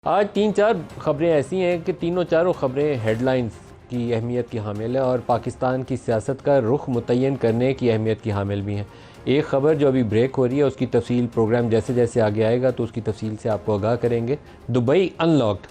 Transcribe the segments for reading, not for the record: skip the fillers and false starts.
आज तीन चार ख़बरें ऐसी हैं कि तीनों चारों ख़बरें हेडलाइंस की अहमियत की हामिल है और पाकिस्तान की सियासत का रुख मुतय्यन करने की अहमियत की हामिल भी हैं। एक ख़बर जो अभी ब्रेक हो रही है उसकी तफसील प्रोग्राम जैसे जैसे आगे आएगा तो उसकी तफसील से आपको आगाह करेंगे। दुबई अनलॉक्ड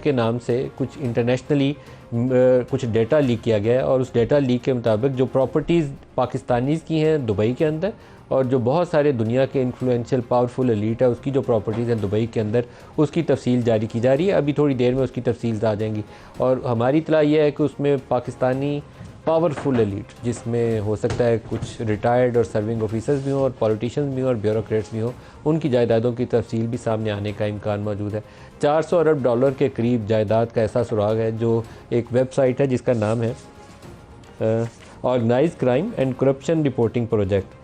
के नाम से कुछ इंटरनेशनली कुछ डेटा लीक किया गया है और उस डेटा लीक के मुताबिक जो प्रॉपर्टीज़ पाकिस्तानीज़ की हैं दुबई के अंदर और जो बहुत सारे दुनिया के इन्फ्लुएंशियल पावरफुल एलीट है उसकी जो प्रॉपर्टीज़ हैं दुबई के अंदर उसकी तफसील जारी की जा रही है। अभी थोड़ी देर में उसकी तफसील आ जाएंगी और हमारी इत्तला यह है कि उसमें पाकिस्तानी पावरफुल एलीट जिसमें हो सकता है कुछ रिटायर्ड और सर्विंग ऑफिसर्स भी हों और पॉलिटिशियंस भी हों और ब्यूरोक्रेट्स भी हों, उनकी जायदादों की तफसील भी सामने आने का इम्कान मौजूद है। 400 अरब डॉलर के करीब जायदाद का ऐसा सुराग है जो एक वेबसाइट है जिसका नाम है organised crime and corruption reporting project.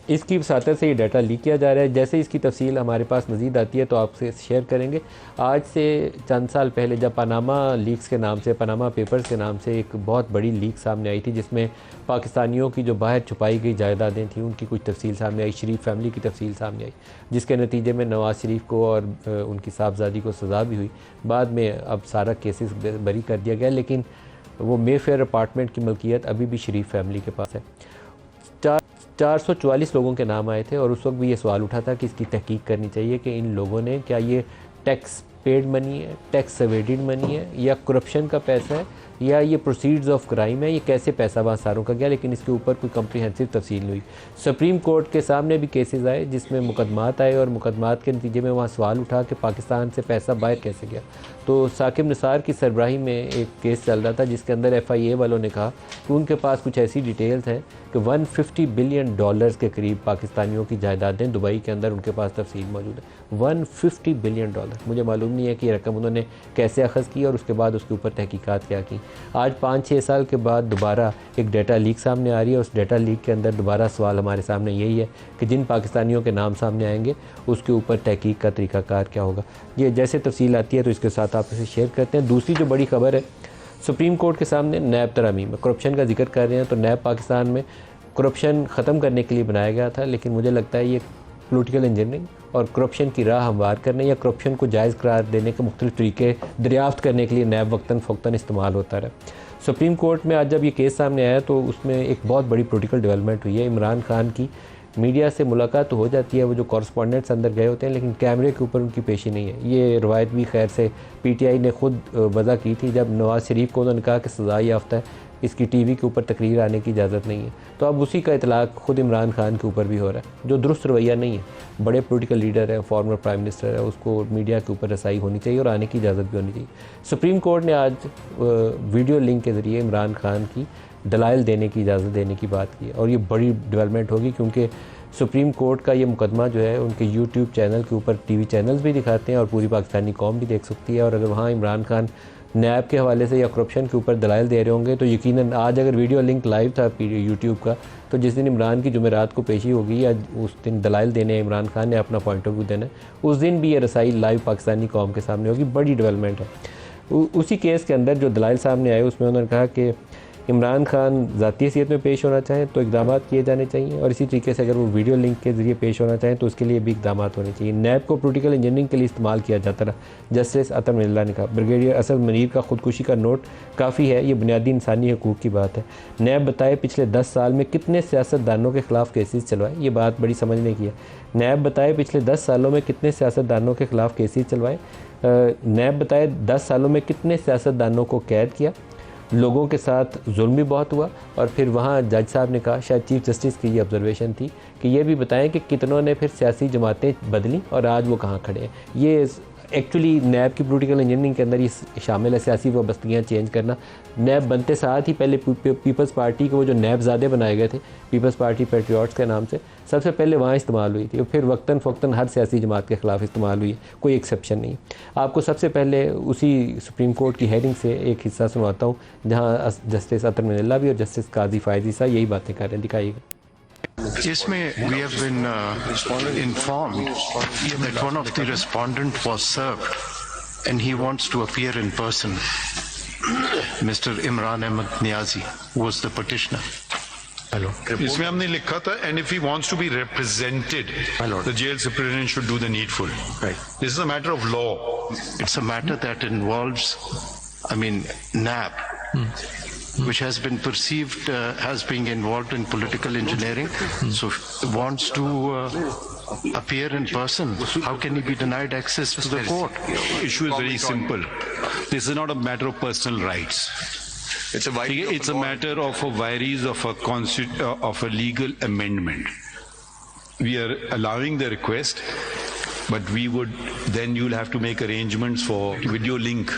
इसकी वसातत से ये डाटा लीक किया जा रहा है। जैसे इसकी तफसील हमारे पास मज़ीद आती है तो आपसे शेयर करेंगे। आज से चंद साल पहले जब पनामा लीक्स के नाम से, पनामा पेपर्स के नाम से एक बहुत बड़ी लीक सामने आई थी जिसमें पाकिस्तानियों की जो बाहर छुपाई गई जायदादें थीं उनकी कुछ तफसील सामने आई, शरीफ फैमिली की तफसील सामने आई, जिसके नतीजे में नवाज़ शरीफ को और उनकी साहबजादी को सज़ा भी हुई। बाद में अब सारा केसेस बरी कर दिया गया, लेकिन वो मेफेयर अपार्टमेंट की मलकियत अभी भी शरीफ फैमिली के पास है। 444 लोगों के नाम आए थे और उस वक्त भी ये सवाल उठा था कि इसकी तहकीक करनी चाहिए कि इन लोगों ने क्या ये टैक्स पेड मनी है, टैक्स एवेडेड मनी है या करप्शन का पैसा है या ये प्रोसीड्स ऑफ क्राइम है, ये कैसे पैसा वहाँ सारों का गया, लेकिन इसके ऊपर कोई कम्प्रीहेंसिव तफसील नहीं हुई। सुप्रीम कोर्ट के सामने भी केसेस आए जिसमें मुकदमात आए और मुकदमात के नतीजे में वहाँ सवाल उठा कि पाकिस्तान से पैसा बाहर कैसे गया। तो साकिब निसार की सरबराही में एक केस चल रहा था जिसके अंदर FIA वालों ने कहा कि उनके पास कुछ ऐसी डिटेल्स हैं कि 150 बिलियन डॉलर्स के करीब पाकिस्तानियों की जायदादें दुबई के अंदर उनके पास तफसील मौजूद है। 150 बिलियन डॉलर, मुझे मालूम नहीं है कि ये रकम उन्होंने कैसे अखज़ की और उसके बाद उसके ऊपर तहकीकात क्या की। आज 5-6 साल के बाद दोबारा एक डाटा लीक सामने आ रही है। उस डाटा लीक के अंदर दोबारा सवाल हमारे सामने यही है कि जिन पाकिस्तानियों के नाम सामने आएंगे उसके ऊपर तहकीक का तरीक़ाकार क्या होगा। ये जैसे तफसील आती है तो इसके साथ आप इसे शेयर करते हैं। दूसरी जो बड़ी खबर है, सुप्रीम कोर्ट के सामने नैब तरामीम में करप्शन का जिक्र कर रहे हैं। तो नैब पाकिस्तान में करप्शन ख़त्म करने के लिए बनाया गया था, लेकिन मुझे लगता है ये पॉलिटिकल इंजीनियरिंग और करप्शन की राह हमवार करने या करप्शन को जायज़ करार देने के मुख्तलिफ तरीके दरियाफ्त करने के लिए नैब वक्तन फ़ौक्तन इस्तेमाल होता रहा। सुप्रीम कोर्ट में आज जब ये केस सामने आया तो उसमें एक बहुत बड़ी पॉलिटिकल डेवलपमेंट हुई है। इमरान खान की मीडिया से मुलाकात तो हो जाती है, वो जो कॉरस्पॉन्डेंट्स अंदर गए होते हैं, लेकिन कैमरे के ऊपर उनकी पेशी नहीं है। ये रवायत भी खैर से PTI ने खुद वज़ा की थी जब नवाज़ शरीफ को उन्होंने कहा कि सज़ा याफ्ता है, इसकी TV के ऊपर तकरीर आने की इजाज़त नहीं है। तो अब उसी का इतलाक़ खुद इमरान खान के ऊपर भी हो रहा है, जो दुरुस्त रवैया नहीं है। बड़े पॉलिटिकल लीडर है, फॉर्मर प्राइम मिनिस्टर है, उसको मीडिया के ऊपर रसाई होनी चाहिए और आने की इजाज़त भी होनी चाहिए। सुप्रीम कोर्ट ने आज वीडियो लिंक के ज़रिए इमरान खान की दलाइल देने की इजाज़त देने की बात की और ये बड़ी डेवलपमेंट होगी क्योंकि सुप्रीम कोर्ट का ये मुकदमा जो है उनके YouTube चैनल के ऊपर TV चैनल्स भी दिखाते हैं और पूरी पाकिस्तानी कौम भी देख सकती है। और अगर वहाँ इमरान खान नैब के हवाले से या करप्शन के ऊपर दलाइल दे रहे होंगे तो यकीनन आज अगर वीडियो लिंक लाइव था YouTube का, तो जिस दिन इमरान की जुमेरात को पेशी होगी या उस दिन दलाइल देने इमरान खान ने अपना पॉइंट ऑफ व्यू देना है, उस दिन भी ये रसाई लाइव पाकिस्तानी कौम के सामने होगी। बड़ी डेवलपमेंट है। उसी केस के अंदर जो दलाइल सामने आए उसमें उन्होंने कहा कि इमरान खान ज़ाती हैसियत में पेश होना चाहें तो इक़दाम किए जाने चाहिए और इसी तरीके से अगर वो वीडियो लिंक के ज़रिए पेश होना चाहें तो उसके लिए भी इक़दाम होने चाहिए। नैब को पॉलिटिकल इंजीनियरिंग के लिए इस्तेमाल किया जाता रहा। जस्टिस अतर मिल्ला ने कहा ब्रिगेडियर असद मनीर का ख़ुदकुशी का नोट काफ़ी है, ये बुनियादी इंसानी हकूक़ की बात है। नैब बताए पिछले 10 साल में कितने सियासतदानों के ख़िलाफ़ केसेस चलवाए, ये बात बड़ी समझने की है। नैब बताए पिछले 10 सालों में कितने सियासतदानों के ख़िलाफ़ केसेस चलवाए। नैब बताए 10 सालों में कितने सियासतदानों को कैद किया। लोगों के साथ जुल्म भी बहुत हुआ। और फिर वहाँ जज साहब ने कहा, शायद चीफ जस्टिस की ये ऑब्जर्वेशन थी कि ये भी बताएं कि कितनों ने फिर सियासी जमातें बदली और आज वो कहाँ खड़े हैं। ये एक्चुअली नैब की पॉलिटिकल इंजीनियरिंग के अंदर ये शामिल है, सियासी वाबस्तगियाँ चेंज करना। नैब बनते साथ ही पहले पीपल्स पार्टी के वो जो नैबज़ादे बनाए गए थे, पीपल्स पार्टी पैट्रियट्स के नाम से, सबसे पहले वहाँ इस्तेमाल हुई थी और फिर वक्तन फ़ौक्तन हर सियासी जमात के ख़िलाफ़ इस्तेमाल हुई है, कोई एक्सेप्शन नहीं। आपको सबसे पहले उसी सुप्रीम कोर्ट की हेडिंग से एक हिस्सा सुनाता हूँ जहाँ जस्टिस अतर मिल्ला भी और जस्टिस काजी फायजी साहब यही बातें कर रहे हैं, दिखाइएगा। इसमें we have been informed that one of the respondent was served and he wants to appear in person. Mr. Imran Ahmed Niazi was the petitioner. इसमें हमने लिखा था, and if he wants to be represented, the jail superintendent should do the needful. Right. This is a matter of law. It's a matter that involves, NAB, which has been perceived as being involved in political engineering, so wants to appear in person. How can he be denied access to the court? Issue is very simple. This is not a matter of personal rights. It's a matter of a varies of a legal amendment. We are allowing the request, but you'll have to make arrangements for video link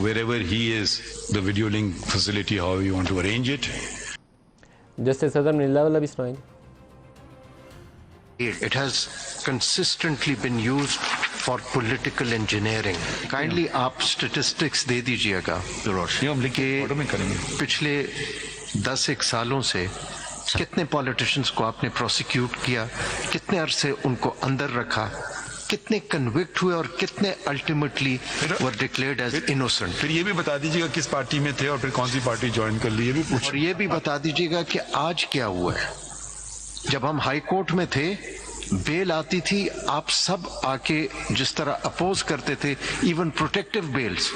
wherever he is, the video link facility, however you want to arrange it. Justice सदर नीला वाला भी सुनाएंगे. It has consistently been used for political engineering. Kindly आप statistics दे दीजिएगा कि पिछले 10 सालों से कितने politicians को आपने prosecute किया, कितने अरसे उनको अंदर रखा, कितने convict हुए और कितने ultimately were declared as innocent. फिर ये भी बता दीजिएगा किस पार्टी में थे और फिर कौन सी पार्टी ज्वाइन कर ली, ये भी पूछ. और ये भी बता दीजिएगा कि आज क्या हुआ है. जब हम हाई कोर्ट में थे, बेल आती थी, आप सब आके जिस तरह अपोज करते थे, इवन प्रोटेक्टिव बेल्स,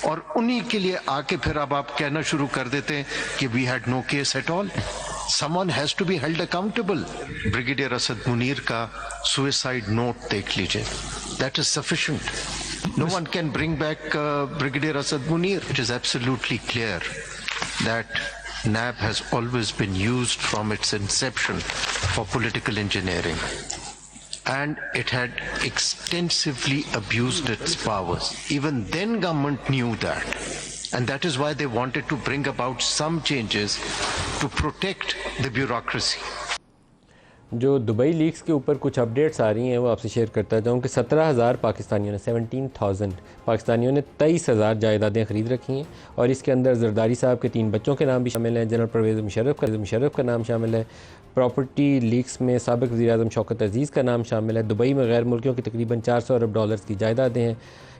और उन्हीं के लिए आके फिर अब आप कहना शुरू कर देते हैं कि we had no case at all. Someone has to be held accountable. Brigadier Asad Munir का सुसाइड नोट देख लीजिए, that is sufficient. No one can bring back brigadier Asad Munir. It is absolutely clear that NAB has always been used from its inception for political engineering, and it had extensively abused its powers. Even then government knew that, and that is why they wanted to bring about some changes to protect the bureaucracy. जो Dubai leaks के ऊपर कुछ updates आ रही हैं वो आपसे share करता जाऊँ कि 17,000 पाकिस्तानियों ने 17,000 पाकिस्तानियों ने 23,000 जायदादें ख़रीद रखी हैं, और इसके अंदर जरदारी साहब के 3 बच्चों के नाम भी शामिल हैं. जनरल परवेज़ मुशर्रफ का नाम शामिल है. प्रॉपर्टी लीक्स में साबिक़ वज़ीर-ए-आज़म शौकत अज़ीज़ का नाम शामिल है. दुबई में गैर मुल्कियों की तकरीबन 400 अरब डॉलर्स की जायदादें हैं.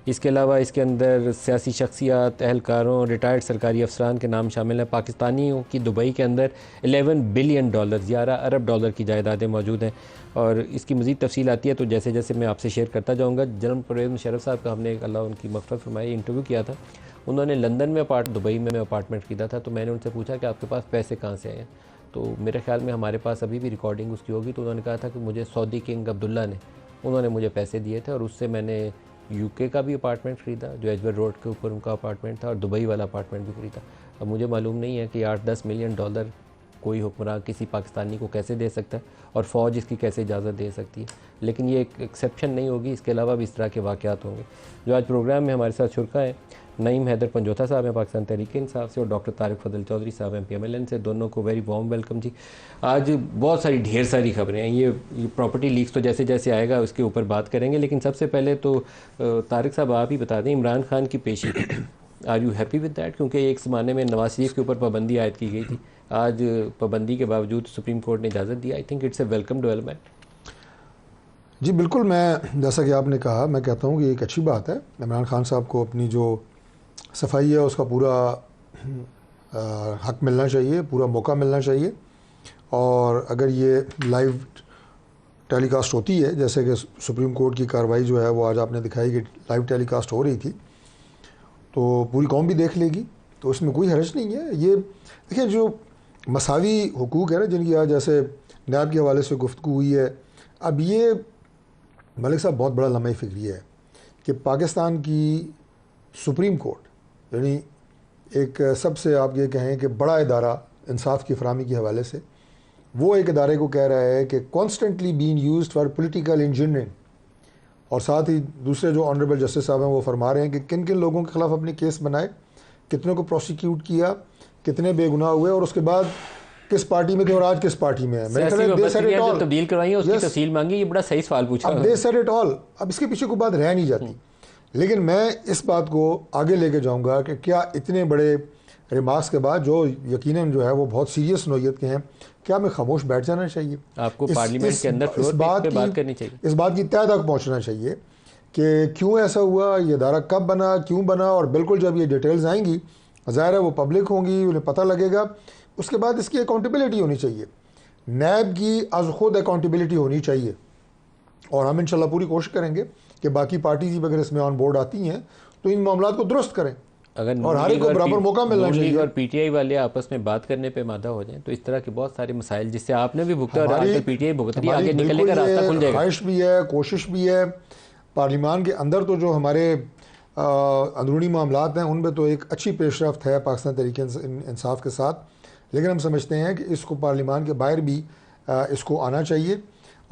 इसके अलावा इसके अंदर सियासी शख्सियात, अहलकारों, रिटायर्ड सरकारी अफसरान के नाम शामिल हैं. पाकिस्तानियों की दुबई के अंदर 11 बिलियन डॉलर 11 अरब डॉलर की जायदादें मौजूद हैं, और इसकी मज़ीद तफसील आती है तो जैसे जैसे मैं आपसे शेयर करता जाऊँगा. जनरल परवेज़ मुशर्रफ साहब का हमने अल्लाह उनकी मग़फ़िरत फरमाए इंटरव्यू किया था. उन्होंने लंदन में दुबई में अपार्टमेंट ख़रीदा था, तो मैंने उनसे पूछा कि आपके पास पैसे कहाँ से आए हैं. तो मेरे ख्याल में हमारे पास अभी भी रिकॉर्डिंग उसकी होगी. तो उन्होंने कहा था कि मुझे सऊदी किंग अब्दुल्ला ने उन्होंने मुझे पैसे दिए थे, और उससे मैंने यूके का भी अपार्टमेंट ख़रीदा जो एजबर रोड के ऊपर उनका अपार्टमेंट था, और दुबई वाला अपार्टमेंट भी ख़रीदा. अब मुझे मालूम नहीं है कि 8-10 मिलियन डॉलर कोई हुक्मरान किसी पाकिस्तानी को कैसे दे सकता है, और फ़ौज इसकी कैसे इजाज़त दे सकती है. लेकिन ये एक एक्सेप्शन नहीं होगी, इसके अलावा भी इस तरह के वाक़यात होंगे. जो आज प्रोग्राम में हमारे साथ शुरका है, नईम हैदर पंजोथा साहब हैं पाकिस्तान तहरीक इंसाफ से, और डॉक्टर तारिक फजल चौधरी साहब हैं PMLN से. दोनों को वेरी वार्म वेलकम जी. आज बहुत सारी ढेर सारी खबरें हैं. ये प्रॉपर्टी लीक्स तो जैसे जैसे आएगा उसके ऊपर बात करेंगे, लेकिन सबसे पहले तो तारिक साहब आप ही बता दें, इमरान खान की पेशी, are you happy with that? क्योंकि एक ज़माने में नवाज शरीफ के ऊपर पाबंदी आयद की गई थी, आज पाबंदी के बावजूद सुप्रीम कोर्ट ने इजाज़त दी. I think it's a welcome development. जी बिल्कुल, मैं जैसा कि आपने कहा, मैं कहता हूँ कि एक अच्छी बात है. इमरान खान साहब को अपनी जो सफाई है उसका पूरा हक मिलना चाहिए, पूरा मौका मिलना चाहिए. और अगर ये लाइव टेलीकास्ट होती है, जैसे कि सुप्रीम कोर्ट की कार्रवाई जो है वो आज आपने दिखाई कि लाइव टेलीकास्ट हो रही थी, तो पूरी कौम भी देख लेगी, तो इसमें कोई हर्ज नहीं है. ये देखिए, जो मसावी हुकूक है ना, जिनकी आज जैसे नैब के हवाले से गुफ्तगू हुई है, अब ये मलिक साहब बहुत बड़ा लम्हा फ़िक्री है कि पाकिस्तान की सुप्रीम कोर्ट, यानी एक सबसे आप ये कहें कि बड़ा इदारा इंसाफ की फराहमी के हवाले से, वो एक इदारे को कह रहा है कि constantly been used for political engineering. और साथ ही दूसरे जो ऑनरेबल जस्टिस साहब हैं वो फरमा रहे हैं कि किन किन लोगों के ख़िलाफ़ अपने केस बनाए, कितनों को प्रोसिक्यूट किया, कितने बेगुनाह हुए, और उसके बाद किस पार्टी में थे और आज किस पार्टी में है. तब्दील करवाई है, उसकी तफसील मांगी. ये बड़ा सही सवाल पूछा. अब दे सेड इट ऑल. अब इसके पीछे कोई बात रह नहीं जाती. लेकिन मैं इस बात को आगे लेके जाऊंगा कि क्या इतने बड़े रिमार्क्स के बाद, जो यकीनन जो है वो बहुत सीरियस नौयत के हैं, क्या हमें खामोश बैठ जाना चाहिए? आपको पार्लियामेंट के अंदर फ्लोर पे बात करनी चाहिए. इस बात की तह तक पहुंचना चाहिए कि क्यों ऐसा हुआ, ये इदारा कब बना, क्यों बना, और बिल्कुल जब ये डिटेल्स आएंगी ज़ाहिर है वो पब्लिक होंगी, उन्हें पता लगेगा. उसके बाद इसकी अकाउंटेबिलिटी होनी चाहिए, नैब की अज खुद अकाउंटेबिलिटी होनी चाहिए। और हम इंशाल्लाह पूरी कोशिश करेंगे कि बाकी पार्टीज भी अगर इसमें ऑन बोर्ड आती हैं तो इन मामलों को दुरुस्त करें अगर और हर एक को बराबर मौका मिलना नून लीग चाहिए। और पीटीआई वाले आपस में बात करने पे मादा हो जाएं तो इस तरह के बहुत सारे मसाइल जिससे आपने भी भुगता और आगे पीटीआई भुगत रही है, आगे निकलने का रास्ता खुल जाएगा। ख्वाहिश भी है, कोशिश भी है। पार्लियामान के अंदर तो जो हमारे अंदरूनी मामलात हैं उनमें तो एक अच्छी पेशरफ्त है पाकिस्तान तहरीक इंसाफ के साथ, लेकिन हम समझते हैं कि इसको पार्लियामान के बाहर भी इसको आना चाहिए।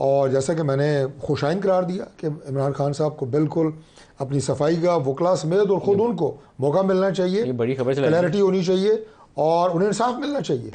और जैसा कि मैंने खुशाइन करार दिया कि इमरान खान साहब को बिल्कुल अपनी सफाई का वकला समेत और ख़ुद उनको मौका मिलना चाहिए, ये बड़ी खबर चलाई। क्लैरिटी होनी चाहिए और उन्हें इंसाफ मिलना चाहिए।